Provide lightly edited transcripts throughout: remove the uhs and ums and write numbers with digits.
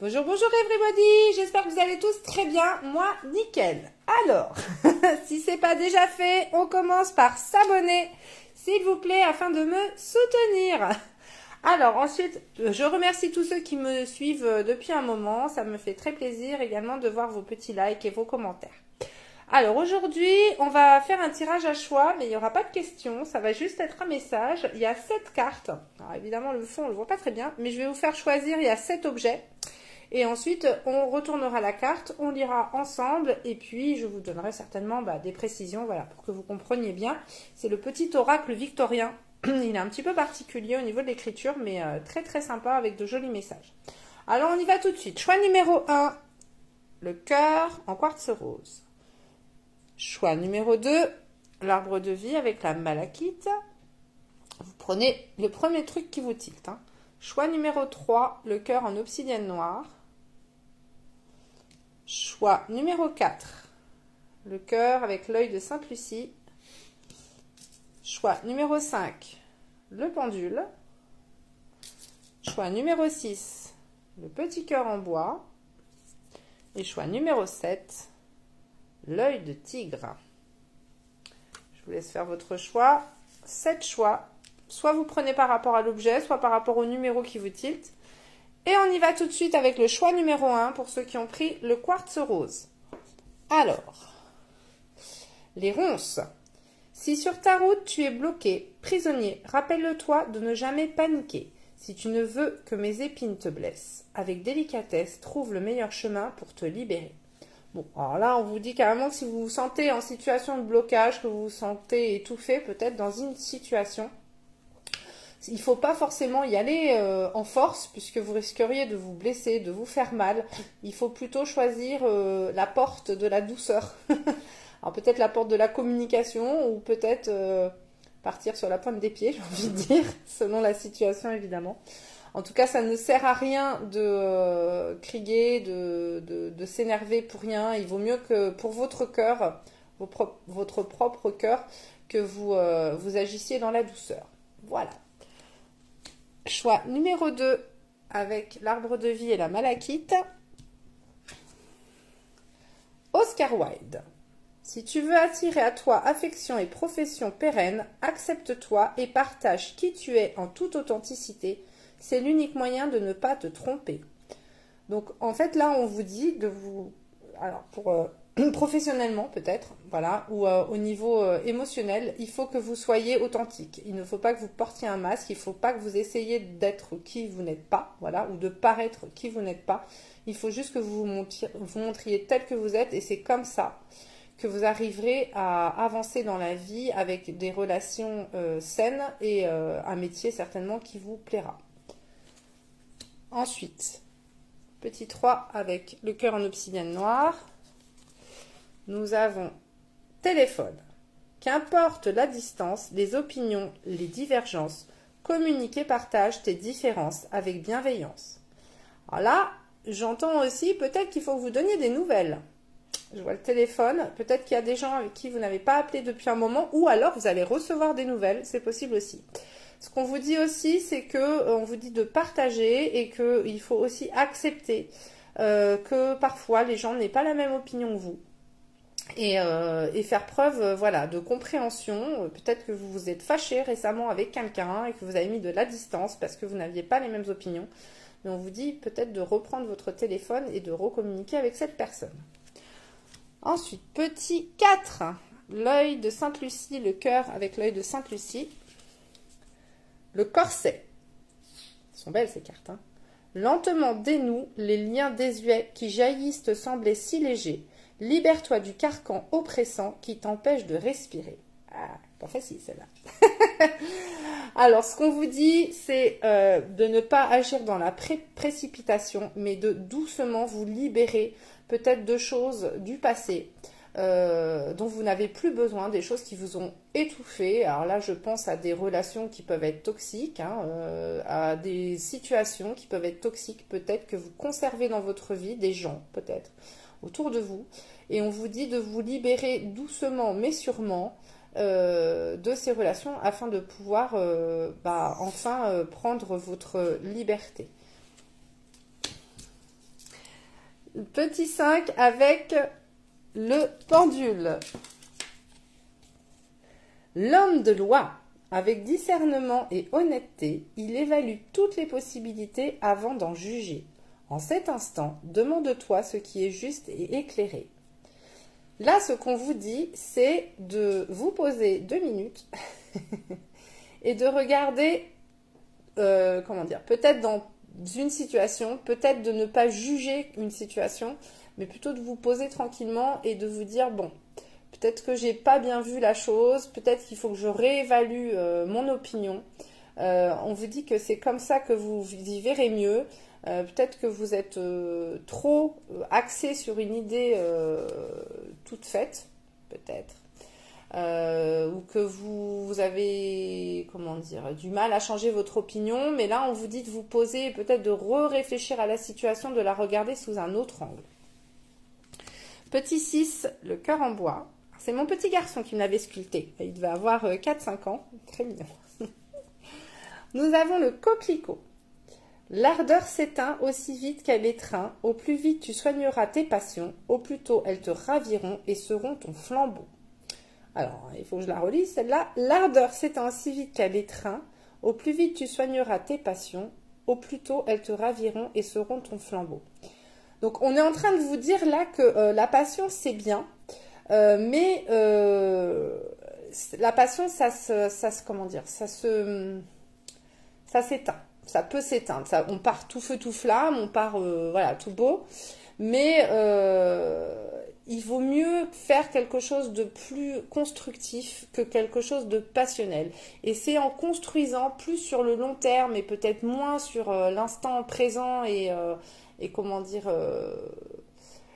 Bonjour, bonjour everybody, j'espère que vous allez tous très bien, moi nickel. Alors, si c'est pas déjà fait, on commence par s'abonner, s'il vous plaît, afin de me soutenir. Alors ensuite, je remercie tous ceux qui me suivent depuis un moment, ça me fait très plaisir également de voir vos petits likes et vos commentaires. Alors aujourd'hui, on va faire un tirage à choix, mais il n'y aura pas de questions, ça va juste être un message. Il y a 7 cartes, alors évidemment le fond on ne le voit pas très bien, mais je vais vous faire choisir, il y a 7 objets. Et ensuite, on retournera la carte, on lira ensemble, et puis je vous donnerai certainement des précisions, voilà, pour que vous compreniez bien. C'est le petit oracle victorien. Il est un petit peu particulier au niveau de l'écriture, mais très très sympa avec de jolis messages. Alors on y va tout de suite. Choix numéro 1, le cœur en quartz rose. Choix numéro 2, l'arbre de vie avec la malachite. Vous prenez le premier truc qui vous tilte. Choix numéro 3, le cœur en obsidienne noire. Choix numéro 4, le cœur avec l'œil de Sainte-Lucie. Choix numéro 5, le pendule. Choix numéro 6, le petit cœur en bois. Et choix numéro 7, l'œil de tigre. Je vous laisse faire votre choix. 7 choix. Soit vous prenez par rapport à l'objet, soit par rapport au numéro qui vous tilte. Et on y va tout de suite avec le choix numéro 1 pour ceux qui ont pris le quartz rose. Alors, les ronces. Si sur ta route tu es bloqué, prisonnier, rappelle-toi de ne jamais paniquer. Si tu ne veux que mes épines te blessent, avec délicatesse, trouve le meilleur chemin pour te libérer. Bon, alors là, on vous dit carrément que si vous vous sentez en situation de blocage, que vous vous sentez étouffé, peut-être dans une situation, il ne faut pas forcément y aller en force, puisque vous risqueriez de vous blesser, de vous faire mal. Il faut plutôt choisir la porte de la douceur. Alors peut-être la porte de la communication, ou peut-être partir sur la pointe des pieds, j'ai envie de dire, selon la situation évidemment. En tout cas, ça ne sert à rien de crier, de s'énerver pour rien. Il vaut mieux que pour votre cœur, votre propre cœur, que vous agissiez dans la douceur. Voilà. Choix numéro 2 avec l'arbre de vie et la malachite. Oscar Wilde. Si tu veux attirer à toi affection et profession pérenne, accepte-toi et partage qui tu es en toute authenticité. C'est l'unique moyen de ne pas te tromper. Donc en fait là on vous dit de vous, alors pour professionnellement peut-être, voilà, ou au niveau émotionnel, il faut que vous soyez authentique. Il ne faut pas que vous portiez un masque, il ne faut pas que vous essayiez d'être qui vous n'êtes pas, voilà, ou de paraître qui vous n'êtes pas. Il faut juste que vous montriez tel que vous êtes, et c'est comme ça que vous arriverez à avancer dans la vie avec des relations saines et un métier certainement qui vous plaira. Ensuite, petit 3 avec le cœur en obsidienne noire. Nous avons téléphone. Qu'importe la distance, les opinions, les divergences, communique et partage tes différences avec bienveillance. Alors là, j'entends aussi peut-être qu'il faut que vous donniez des nouvelles. Je vois le téléphone, peut-être qu'il y a des gens avec qui vous n'avez pas appelé depuis un moment, ou alors vous allez recevoir des nouvelles, c'est possible aussi. Ce qu'on vous dit aussi, c'est qu'on vous dit de partager et qu'il faut aussi accepter que parfois les gens n'aient pas la même opinion que vous. Et faire preuve voilà, de compréhension. Peut-être que vous vous êtes fâché récemment avec quelqu'un et que vous avez mis de la distance parce que vous n'aviez pas les mêmes opinions. Mais on vous dit peut-être de reprendre votre téléphone et de recommuniquer avec cette personne. Ensuite, petit 4, l'œil de Sainte-Lucie, le cœur avec l'œil de Sainte-Lucie. Le corset. Elles sont belles ces cartes. Lentement dénoue les liens désuets qui jaillissent te sembler si légers. Libère-toi du carcan oppressant qui t'empêche de respirer. Ah, pas facile celle-là. Alors, ce qu'on vous dit, c'est de ne pas agir dans la précipitation, mais de doucement vous libérer peut-être de choses du passé dont vous n'avez plus besoin, des choses qui vous ont étouffé. Alors là, je pense à des relations qui peuvent être toxiques, à des situations qui peuvent être toxiques, peut-être que vous conservez dans votre vie, des gens peut-être autour de vous, et on vous dit de vous libérer doucement mais sûrement de ces relations afin de pouvoir enfin prendre votre liberté. Petit 5 avec le pendule. L'homme de loi, avec discernement et honnêteté, il évalue toutes les possibilités avant d'en juger. En cet instant, demande-toi ce qui est juste et éclairé. Là, ce qu'on vous dit, c'est de vous poser 2 minutes et de regarder, peut-être dans une situation, peut-être de ne pas juger une situation, mais plutôt de vous poser tranquillement et de vous dire, bon, peut-être que j'ai pas bien vu la chose, peut-être qu'il faut que je réévalue mon opinion. On vous dit que c'est comme ça que vous y verrez mieux. Peut-être que vous êtes trop axé sur une idée toute faite, peut-être. Ou que vous avez, du mal à changer votre opinion. Mais là, on vous dit de vous poser, peut-être de réfléchir à la situation, de la regarder sous un autre angle. Petit 6, le cœur en bois. C'est mon petit garçon qui me l'avait sculpté. Il devait avoir 4-5 ans. Très mignon. Nous avons le coquelicot. L'ardeur s'éteint aussi vite qu'elle étreint. Au plus vite tu soigneras tes passions, au plus tôt elles te raviront et seront ton flambeau. Alors, il faut que je la relise celle-là. L'ardeur s'éteint aussi vite qu'elle étreint. Au plus vite tu soigneras tes passions, au plus tôt elles te raviront et seront ton flambeau. Donc, on est en train de vous dire là que la passion, c'est bien, mais la passion, ça s'éteint. Ça peut s'éteindre. On part tout feu, tout flamme, on part, tout beau. Mais il vaut mieux faire quelque chose de plus constructif que quelque chose de passionnel. Et c'est en construisant plus sur le long terme et peut-être moins sur l'instant présent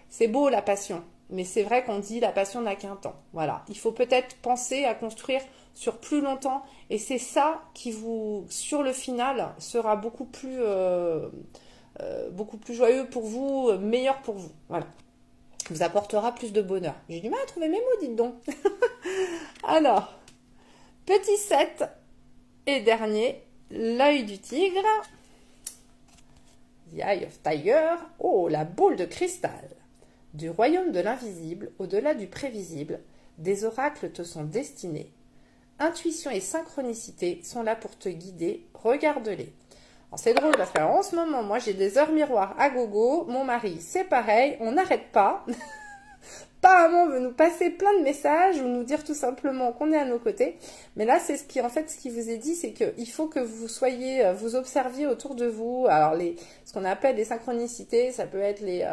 c'est beau la passion. Mais c'est vrai qu'on dit la passion n'a qu'un temps. Voilà. Il faut peut-être penser à construire sur plus longtemps. Et c'est ça qui sur le final, sera beaucoup plus joyeux pour vous, meilleur pour vous. Voilà. Vous apportera plus de bonheur. J'ai du mal à trouver mes mots, dites donc. Alors, petit 7 et dernier, l'œil du tigre. The Eye of Tiger. Oh, la boule de cristal. Du royaume de l'invisible, au-delà du prévisible, des oracles te sont destinés. Intuition et synchronicité sont là pour te guider. Regarde-les. C'est drôle parce qu'en ce moment, moi, j'ai des heures miroirs à gogo. Mon mari, c'est pareil. On n'arrête pas. Apparemment, on veut nous passer plein de messages ou nous dire tout simplement qu'on est à nos côtés. Mais là, c'est ce qui vous est dit, c'est qu'il faut que vous observiez autour de vous. Alors, ce qu'on appelle les synchronicités, ça peut être les